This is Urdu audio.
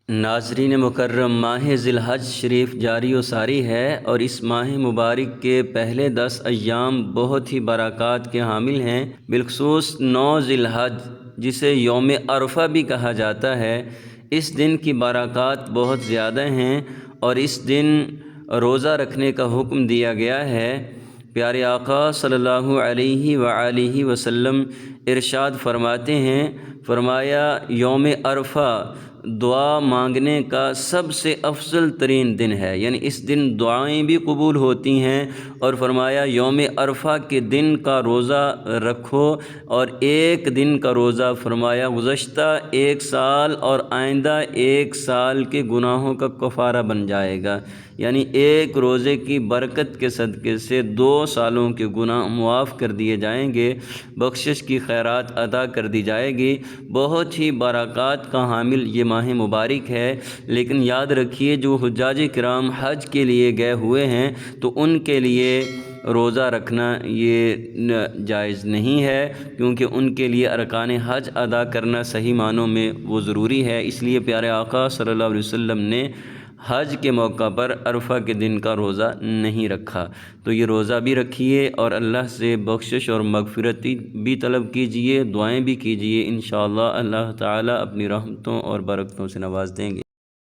ناظرین مکرم، ماہ ذی الحج شریف جاری و ساری ہے اور اس ماہ مبارک کے پہلے 10 ایام بہت ہی برکات کے حامل ہیں۔ بالخصوص 9 ذی الحج جسے یوم عرفہ بھی کہا جاتا ہے، اس دن کی برکات بہت زیادہ ہیں اور اس دن روزہ رکھنے کا حکم دیا گیا ہے۔ پیارے آقا صلی اللہ علیہ وآلہ وسلم ارشاد فرماتے ہیں، فرمایا یوم عرفہ دعا مانگنے کا سب سے افضل ترین دن ہے، یعنی اس دن دعائیں بھی قبول ہوتی ہیں۔ اور فرمایا یوم عرفہ کے دن کا روزہ رکھو، اور ایک دن کا روزہ فرمایا گزشتہ 1 سال اور آئندہ 1 سال کے گناہوں کا کفارہ بن جائے گا، یعنی ایک روزے کی برکت کے صدقے سے 2 سالوں کے گناہ معاف کر دیے جائیں گے، بخشش کی خیرات عطا کر دی جائے گی۔ بہت ہی برکات کا حامل یہ ماہ مبارک ہے، لیکن یاد رکھیے جو حجاج کرام حج کے لیے گئے ہوئے ہیں تو ان کے لیے روزہ رکھنا یہ جائز نہیں ہے، کیونکہ ان کے لیے ارکان حج ادا کرنا صحیح معنوں میں وہ ضروری ہے۔ اس لیے پیارے آقا صلی اللہ علیہ وسلم نے حج کے موقع پر عرفہ کے دن کا روزہ نہیں رکھا، تو یہ روزہ بھی رکھیے اور اللہ سے بخشش اور مغفرت بھی طلب کیجئے، دعائیں بھی کیجئے، انشاءاللہ اللہ تعالیٰ اپنی رحمتوں اور برکتوں سے نواز دیں گے۔